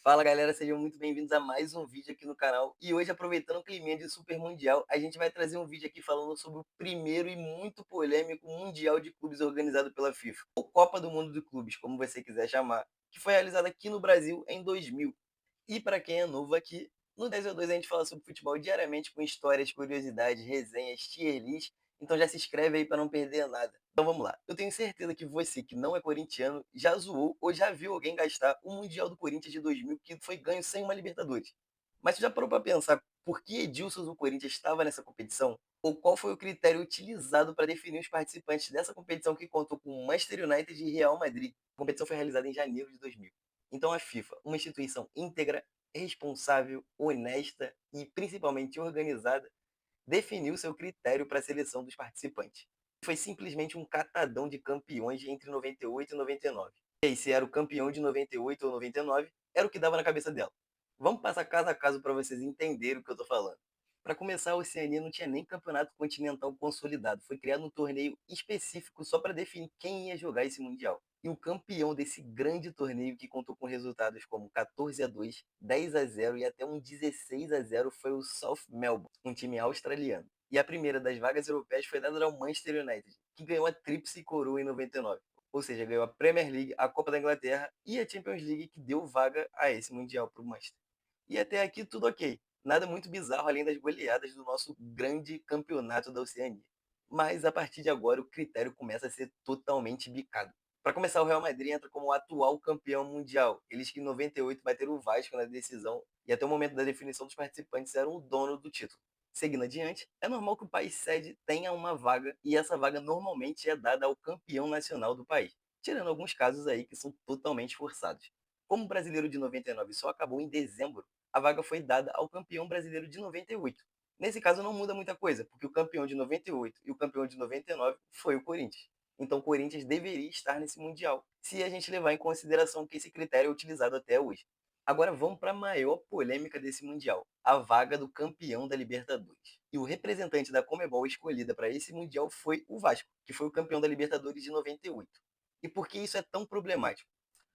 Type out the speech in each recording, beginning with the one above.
Fala galera, sejam muito bem-vindos a mais um vídeo aqui no canal. E hoje, aproveitando o climinha de Super Mundial, a gente vai trazer um vídeo aqui falando sobre o primeiro e muito polêmico Mundial de Clubes organizado pela FIFA, ou Copa do Mundo de Clubes, como você quiser chamar, que foi realizado aqui no Brasil em 2000. E para quem é novo aqui, no 1002 a gente fala sobre futebol diariamente com histórias, curiosidades, resenhas, tier list, então já se inscreve aí para não perder nada. Então vamos lá. Eu tenho certeza que você que não é corintiano já zoou ou já viu alguém gastar o Mundial do Corinthians de 2000 que foi ganho sem uma Libertadores. Mas você já parou para pensar por que Edilson do Corinthians estava nessa competição? Ou qual foi o critério utilizado para definir os participantes dessa competição que contou com Manchester United e Real Madrid? A competição foi realizada em janeiro de 2000. Então a FIFA, uma instituição íntegra, responsável, honesta e principalmente organizada, definiu seu critério para a seleção dos participantes. Foi simplesmente um catadão de campeões entre 98 e 99. E aí, se era o campeão de 98 ou 99, era o que dava na cabeça dela. Vamos passar caso a caso para vocês entenderem o que eu estou falando. Para começar, a Oceania não tinha nem campeonato continental consolidado. Foi criado um torneio específico só para definir quem ia jogar esse Mundial. E o campeão desse grande torneio, que contou com resultados como 14-2, 10-0 e até um 16-0, foi o South Melbourne, um time australiano. E a primeira das vagas europeias foi dada ao Manchester United, que ganhou a Tríplice Coroa em 99. Ou seja, ganhou a Premier League, a Copa da Inglaterra e a Champions League, que deu vaga a esse Mundial para o Manchester. E até aqui tudo ok. Nada muito bizarro além das goleadas do nosso grande campeonato da Oceania. Mas a partir de agora o critério começa a ser totalmente bicado. Para começar, o Real Madrid entra como o atual campeão mundial. Eles que em 98 bateram o Vasco na decisão e até o momento da definição dos participantes eram o dono do título. Seguindo adiante, é normal que o país sede tenha uma vaga e essa vaga normalmente é dada ao campeão nacional do país, tirando alguns casos aí que são totalmente forçados. Como o brasileiro de 99 só acabou em dezembro, a vaga foi dada ao campeão brasileiro de 98. Nesse caso não muda muita coisa, porque o campeão de 98 e o campeão de 99 foi o Corinthians. Então o Corinthians deveria estar nesse Mundial, se a gente levar em consideração que esse critério é utilizado até hoje. Agora vamos para a maior polêmica desse Mundial, a vaga do campeão da Libertadores. E o representante da Comebol escolhida para esse Mundial foi o Vasco, que foi o campeão da Libertadores de 98. E por que isso é tão problemático?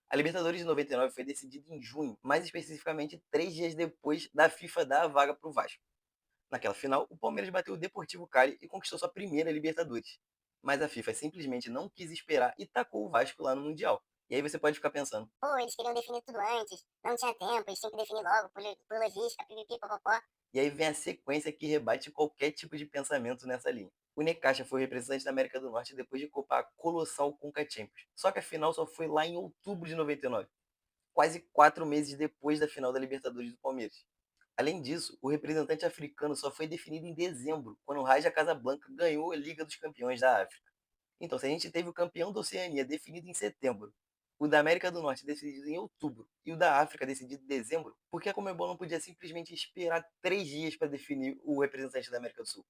A Libertadores de 99 foi decidida em junho, mais especificamente 3 dias depois da FIFA dar a vaga para o Vasco. Naquela final, o Palmeiras bateu o Deportivo Cali e conquistou sua primeira Libertadores. Mas a FIFA simplesmente não quis esperar e tacou o Vasco lá no Mundial. E aí você pode ficar pensando, Pô, eles queriam definir tudo antes, não tinha tempo, eles tinham que definir logo, por logística, pipipi, popopó. e aí vem a sequência que rebate qualquer tipo de pensamento nessa linha. O Necaxa foi o representante da América do Norte depois de copar a colossal Conca Champions. Só que a final só foi lá em outubro de 99, quase 4 meses depois da final da Libertadores do Palmeiras. Além disso, o representante africano só foi definido em dezembro, quando o Raja Casablanca ganhou a Liga dos Campeões da África. Então, se a gente teve o campeão da Oceania definido em setembro, o da América do Norte decidido em outubro e o da África decidido em dezembro, por que a Comebol não podia simplesmente esperar 3 dias para definir o representante da América do Sul?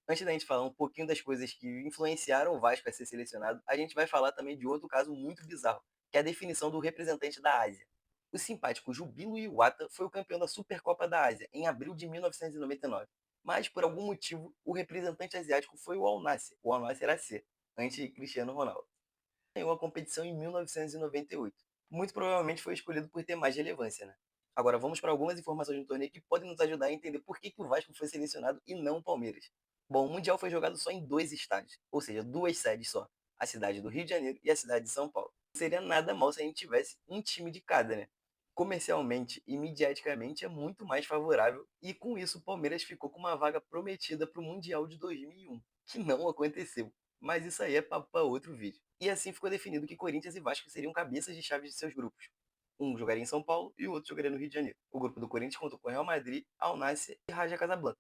Antes da gente falar um pouquinho das coisas que influenciaram o Vasco a ser selecionado, a gente vai falar também de outro caso muito bizarro, que é a definição do representante da Ásia. O simpático Jubilo Iwata foi o campeão da Supercopa da Ásia em abril de 1999. Mas, por algum motivo, o representante asiático foi o Al Nassr, o Al Nassr AC, antes de Cristiano Ronaldo. Ganhou a competição em 1998. Muito provavelmente foi escolhido por ter mais relevância, né? Agora vamos para algumas informações do torneio que podem nos ajudar a entender por que o Vasco foi selecionado e não o Palmeiras. Bom, o Mundial foi jogado só em 2 estádios, ou seja, 2 sedes só, a cidade do Rio de Janeiro e a cidade de São Paulo. Não seria nada mal se a gente tivesse um time de cada, né? Comercialmente e mediaticamente é muito mais favorável e com isso o Palmeiras ficou com uma vaga prometida para o Mundial de 2001, que não aconteceu. Mas isso aí é papo para outro vídeo. E assim ficou definido que Corinthians e Vasco seriam cabeças de chave de seus grupos. Um jogaria em São Paulo e o outro jogaria no Rio de Janeiro. O grupo do Corinthians contou com Real Madrid, Al Nassr e Raja Casablanca.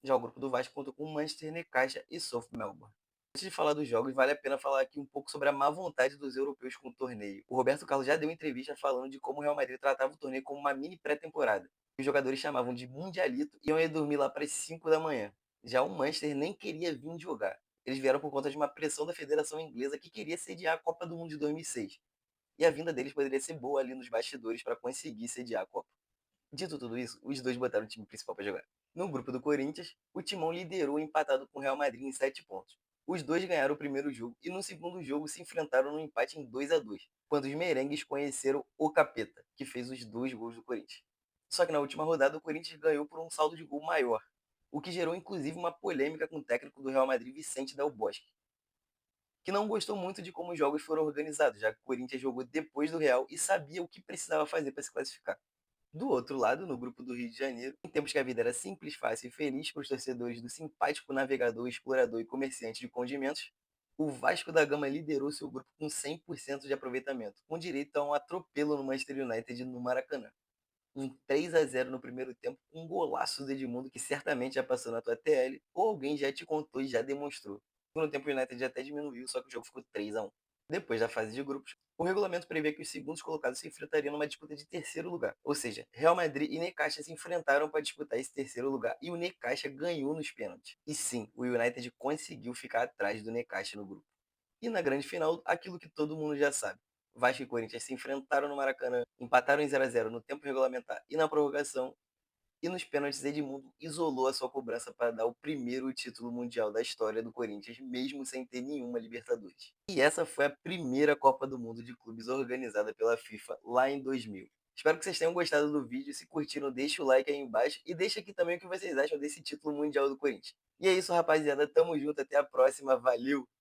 Já o grupo do Vasco contou com Manchester, Necaxa e South Melbourne. Antes de falar dos jogos, vale a pena falar aqui um pouco sobre a má vontade dos europeus com o torneio. O Roberto Carlos já deu entrevista falando de como o Real Madrid tratava o torneio como uma mini pré-temporada. Os jogadores chamavam de Mundialito e iam ir dormir lá para as 5 da manhã. Já o Manchester nem queria vir jogar. Eles vieram por conta de uma pressão da Federação Inglesa que queria sediar a Copa do Mundo de 2006. E a vinda deles poderia ser boa ali nos bastidores para conseguir sediar a Copa. Dito tudo isso, os dois botaram o time principal para jogar. No grupo do Corinthians, o Timão liderou empatado com o Real Madrid em 7 pontos. Os dois ganharam o primeiro jogo e no segundo jogo se enfrentaram no empate em 2-2, quando os merengues conheceram o Capeta. que fez os 2 gols do Corinthians. Só que na última rodada o Corinthians ganhou por um saldo de gol maior, o que gerou inclusive uma polêmica com o técnico do Real Madrid, Vicente Del Bosque, que não gostou muito de como os jogos foram organizados, já que o Corinthians jogou depois do Real e sabia o que precisava fazer para se classificar. Do outro lado, no grupo do Rio de Janeiro, em tempos que a vida era simples, fácil e feliz para os torcedores do simpático navegador, explorador e comerciante de condimentos, o Vasco da Gama liderou seu grupo com 100% de aproveitamento, com direito a um atropelo no Manchester United no Maracanã. Um 3-0 no primeiro tempo, um golaço do Edmundo que certamente já passou na tua TL, ou alguém já te contou e já demonstrou. No segundo tempo o United até diminuiu, só que o jogo ficou 3-1. Depois da fase de grupos, o regulamento prevê que os segundos colocados se enfrentariam numa disputa de terceiro lugar. Ou seja, Real Madrid e Necaxa se enfrentaram para disputar esse terceiro lugar e o Necaxa ganhou nos pênaltis. E sim, o United conseguiu ficar atrás do Necaxa no grupo. E na grande final, aquilo que todo mundo já sabe. Vasco e Corinthians se enfrentaram no Maracanã, empataram em 0-0 no tempo regulamentar e na prorrogação, e nos pênaltis Edmundo isolou a sua cobrança para dar o primeiro título mundial da história do Corinthians, mesmo sem ter nenhuma Libertadores. E essa foi a primeira Copa do Mundo de clubes organizada pela FIFA lá em 2000. Espero que vocês tenham gostado do vídeo. Se curtiram, deixa o like aí embaixo e deixa aqui também o que vocês acham desse título mundial do Corinthians. E é isso, rapaziada. Tamo junto. Até a próxima. Valeu!